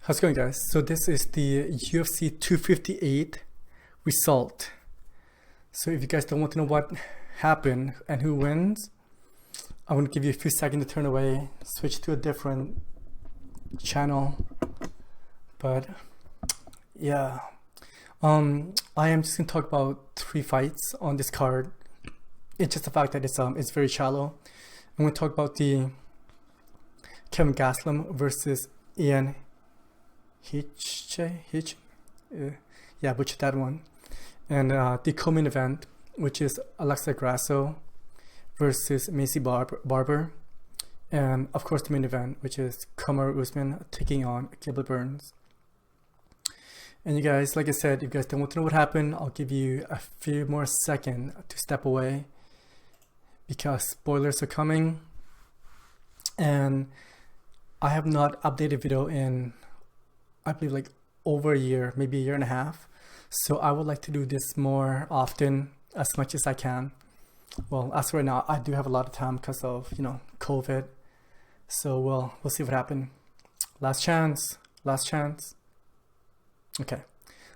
How's it going, guys? So this is the UFC 258 result. So if you guys don't want to know what happened and who wins, I'm going to give you a few seconds to turn away, switch to a different channel. But yeah, I am just going to talk about 3 fights on this card. It's just the fact that it's very shallow. I'm going to talk about the Kelvin Gastelum versus Ian Hitch, yeah, butchered that one. And the co-main event, which is Grasso versus Maycee Barber. And of course the main event, which is Kamaru Usman taking on Gilbert Burns. And you guys, like I said, if you guys don't want to know what happened, I'll give you a few more seconds to step away because spoilers are coming. And I have not updated video in, I believe, like over a year, maybe a year and a half. So I would like to do this more often, as much as I can. Well, as right now, I do have a lot of time because of, COVID. So we'll see what happens. Last chance. Okay,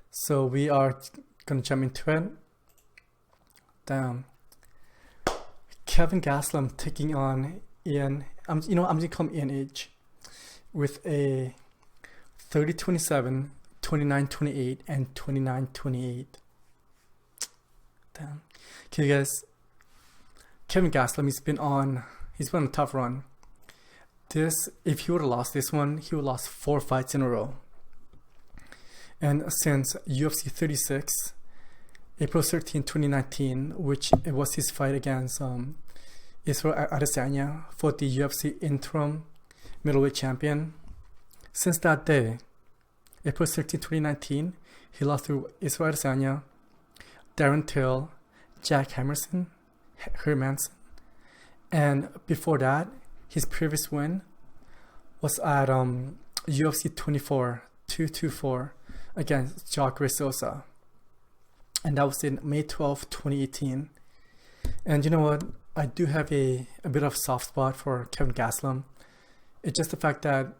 so we are gonna jump into it. Damn. Kelvin Gastelum taking on Ian. I'm gonna call him Ian H. With a 30-27, 29-28, and 29-28. Damn. Okay, guys. Kelvin Gastelum, he's been on a tough run. If he would have lost this one, he would have lost 4 fights in a row. And since UFC 36, April 13, 2019, which it was his fight against Israel Adesanya for the UFC interim middleweight champion. Since that day, April 13, 2019, he lost to Israel Adesanya, Darren Till, Jack Hermanson. And before that, his previous win was at UFC 24, 224 against Grasso. And that was in May 12, 2018. And you know what? I do have a bit of soft spot for Kelvin Gastelum. It's just the fact that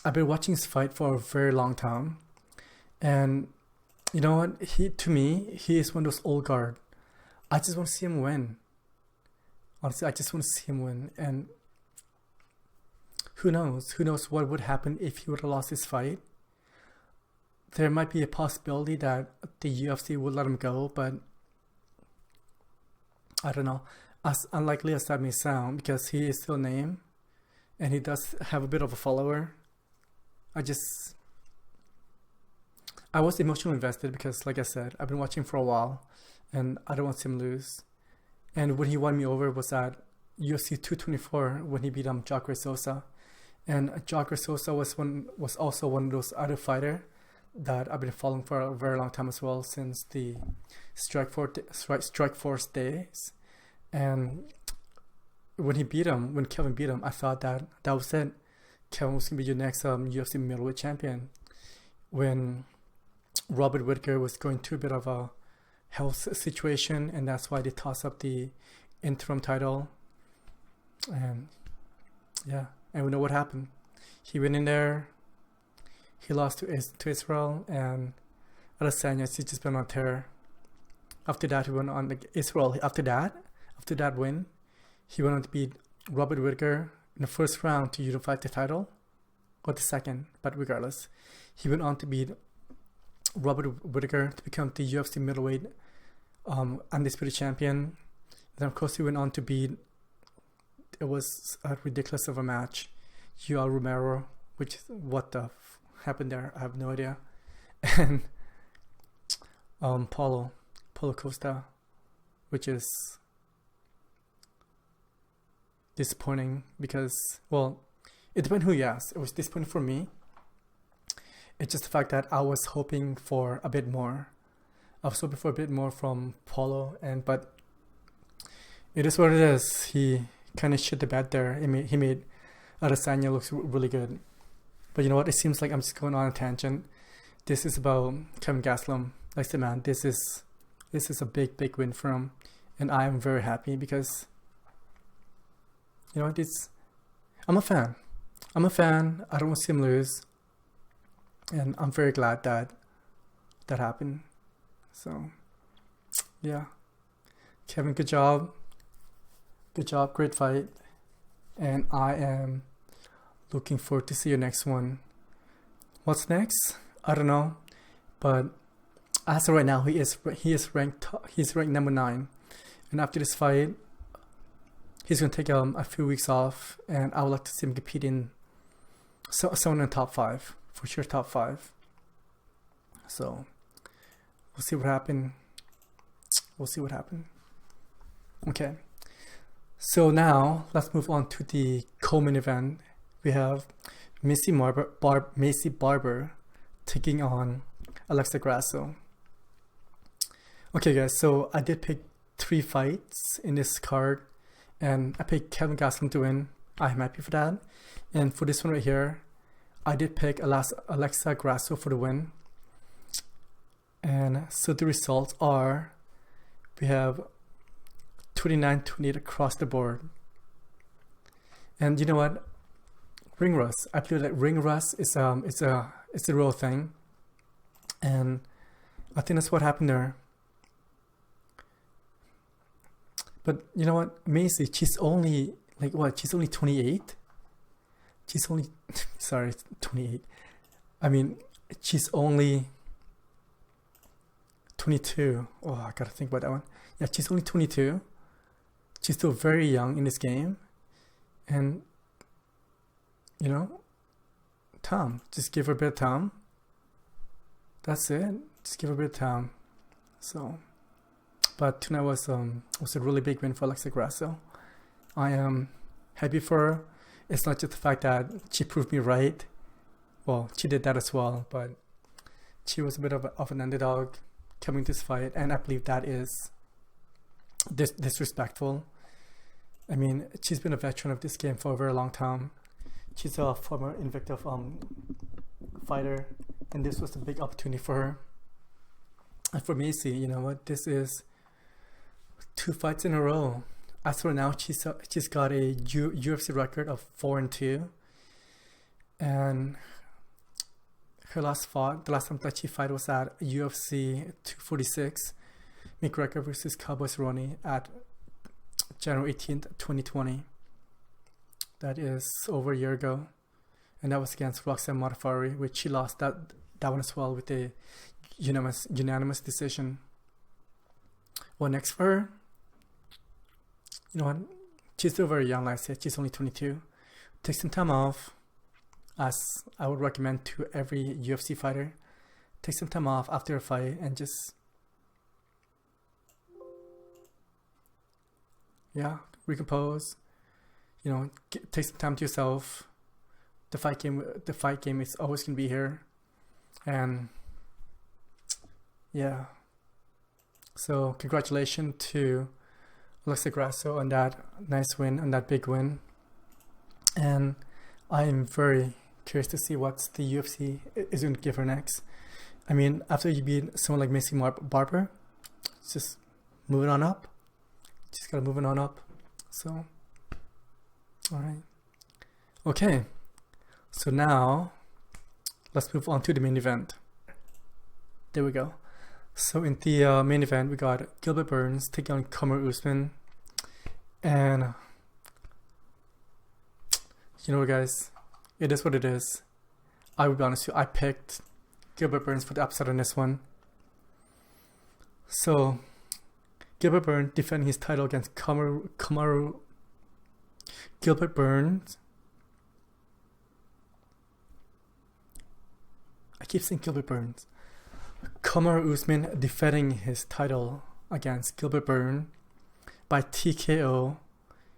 I've been watching his fight for a very long time. And you know what? To me, he is one of those old guard. I just want to see him win. Honestly, I just want to see him win. And who knows? Who knows what would happen if he would have lost his fight? There might be a possibility that the UFC would let him go, but I don't know. As unlikely as that may sound, because he is still a name and he does have a bit of a follower. I was emotionally invested because, like I said, I've been watching for a while and I don't want to see him lose. And when he won me over was at UFC 224 when he beat Grasso. And Grasso was also one of those other fighters that I've been following for a very long time as well, since the Strikeforce days. And when Kelvin beat him, I thought that was it. Kelvin was going to be your next UFC middleweight champion. When Robert Whittaker was going through a bit of a health situation, and that's why they tossed up the interim title. And yeah, and we know what happened. He went in there, he lost to Israel, and Adesanya, he's just been on tear. After that, he went on Israel. After that win, he went on to beat Robert Whittaker in the first round to unify the title, or the second, but regardless, he went on to beat Robert Whittaker to become the UFC middleweight undisputed champion. Then of course he went on to beat, it was a ridiculous of a match, Yoel Romero, which what the happened there, I have no idea. And Paulo Costa, which is disappointing because, well, it depends who you ask. It was disappointing for me. It's just the fact that I was hoping for a bit more. I was hoping for a bit more from Paulo, but it is what it is. He kind of shit the bed there. He made Adesanya look really good. But you know what? It seems like I'm just going on a tangent. This is about Kelvin Gastelum. Like I said, man, this is a big win for him, and I am very happy because I'm a fan. I don't want to see him lose. And I'm very glad that that happened. So, yeah. Kevin, good job. Good job. Great fight. And I am looking forward to see your next one. What's next? I don't know. But as of right now, he's ranked number 9. And after this fight, he's going to take a few weeks off. And I would like to see him compete in someone in the top 5. For sure, top 5. So, we'll see what happens. Okay. So now, let's move on to the co-main event. We have Maycee Barber taking on Alexa Grasso. Okay, guys. So I did pick 3 fights in this card, and I picked Kelvin Gastelum to win. I'm happy for that. And for this one right here, I did pick Alexa Grasso for the win. And so the results are, we have 29-28 across the board. And you know what? Ring rust. I believe that ring rust is it's a real thing. And I think that's what happened there. But you know what? Maycee, she's only she's only 28. She's only 28. I mean, she's only 22. Oh, I gotta think about that one. Yeah, she's only 22. She's still very young in this game. And, you know, time. Just give her a bit of time. That's it. Just give her a bit of time. So, but tonight was a really big win for Alexa Grasso. I am happy for her. It's not just the fact that she proved me right. Well, she did that as well, but she was a bit of an underdog coming to this fight, and I believe that is disrespectful. I mean, she's been a veteran of this game for a very long time. She's a former Invicta fighter, and this was a big opportunity for her. And for Maycee, you know what? This is 2 fights in a row. As for now, she's got a UFC record of 4-2, and the last time that she fought was at UFC 246, McGregor versus Cowboy Cerrone at January 18th, 2020. That is over a year ago, and that was against Roxanne Modafferi, which she lost that one as well with a unanimous decision. What next for her? You know what? She's still very young, like I said. She's only 22. Take some time off, as I would recommend to every UFC fighter. Take some time off after a fight and just, recompose. You know, take some time to yourself. The fight game is always gonna be here, and yeah. So congratulations to Alexa Grasso on that nice win, on that big win. And I am very curious to see what the UFC is going to give her next. I mean, after you beat someone like Maycee Barber, it's just moving on up. Just gotta move on up. So, alright. Okay. So now, let's move on to the main event. There we go. So in the main event, we got Gilbert Burns taking on Kamaru Usman. And, you know what, guys? It is what it is. I will be honest with you, I picked Gilbert Burns for the upset on this one. So, Gilbert Burns defending his title against Kamaru. Gilbert Burns. I keep saying Gilbert Burns. Kamaru Usman defending his title against Gilbert Burns by TKO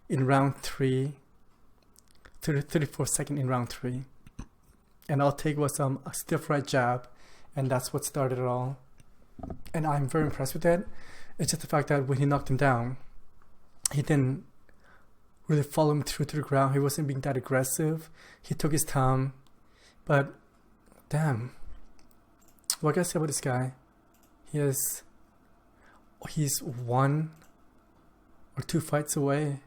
in round 3, 34 seconds in round 3. And all take was a stiff right jab, and that's what started it all. And I'm very impressed with that. It's just the fact that when he knocked him down, he didn't really follow him through to the ground. He wasn't being that aggressive. He took his time. But damn, what can I say about this guy? He's 1 or 2 fights away.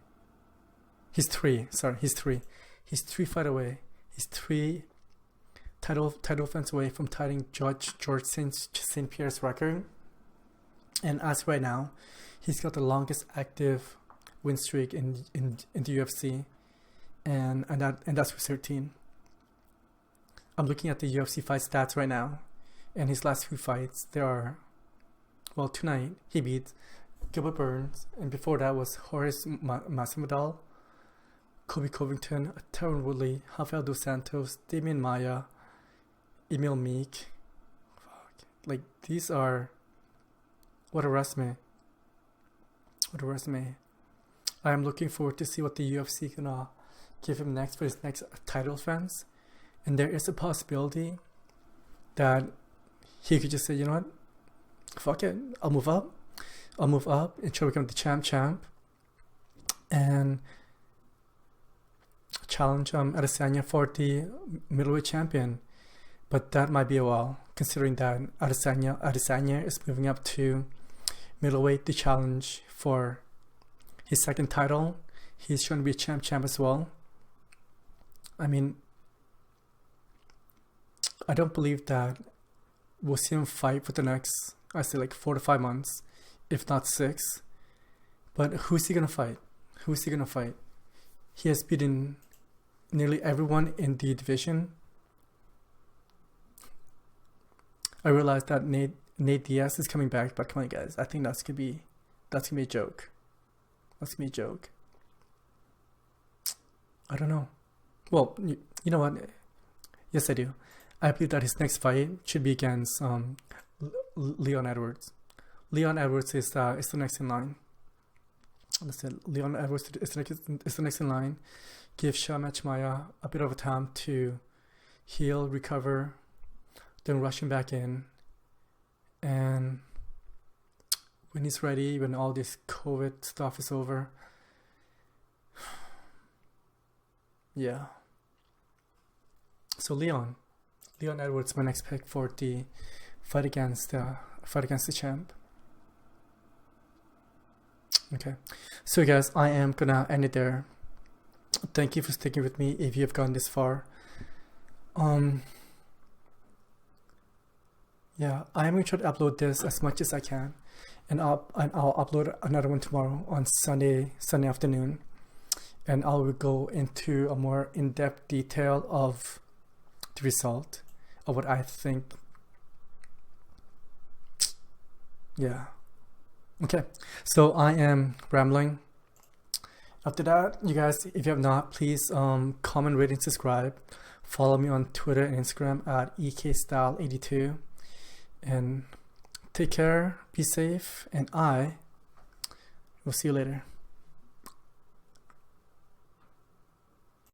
He's 3 fights away. He's 3 title defense away from tying George St. Pierre's record. And as right now, he's got the longest active win streak in the UFC, and that's for 13. I'm looking at the UFC fight stats right now, and his last 2 fights, there are, well, tonight he beat Gilbert Burns, and before that was Horace Masvidal, Kobe Covington, Tyron Woodley, Rafael dos Santos, Damian Maia, Emil Meek. Like, these are, what a resume. What a resume. I am looking forward to see what the UFC gonna give him next for his next title defense. And there is a possibility that he could just say, you know what, fuck it, I'll move up and try to become the champ and challenge Adesanya for the middleweight champion. But that might be a while, considering that Adesanya is moving up to middleweight to challenge for his second title. He's trying to be a champ as well. I mean, I don't believe that we'll see him fight for the next, I say, like 4 to 5 months, if not 6. But who's he gonna fight? He has beaten nearly everyone in the division. I realize that Nate Diaz is coming back, but come on, guys, I think that's gonna be a joke. I don't know. Well, you know what? Yes, I do. I believe that his next fight should be against Leon Edwards. Leon Edwards is the next in line. Listen, Leon Edwards is the next in line. Give Shamach Maya a bit of a time to heal, recover, then rush him back in. And when he's ready, when all this COVID stuff is over, yeah. So Leon Edwards, my next pick for the fight against the champ. Okay, so guys, I am gonna end it there. Thank you for sticking with me if you have gone this far. Yeah, I am gonna try to upload this as much as I can, and I'll upload another one tomorrow on Sunday afternoon, and I will go into a more in-depth detail of the result of what I think. Yeah. Okay, so I am rambling. After that, you guys, if you have not, please comment, rate, and subscribe. Follow me on Twitter and Instagram at ekstyle82. And take care, be safe, and I will see you later.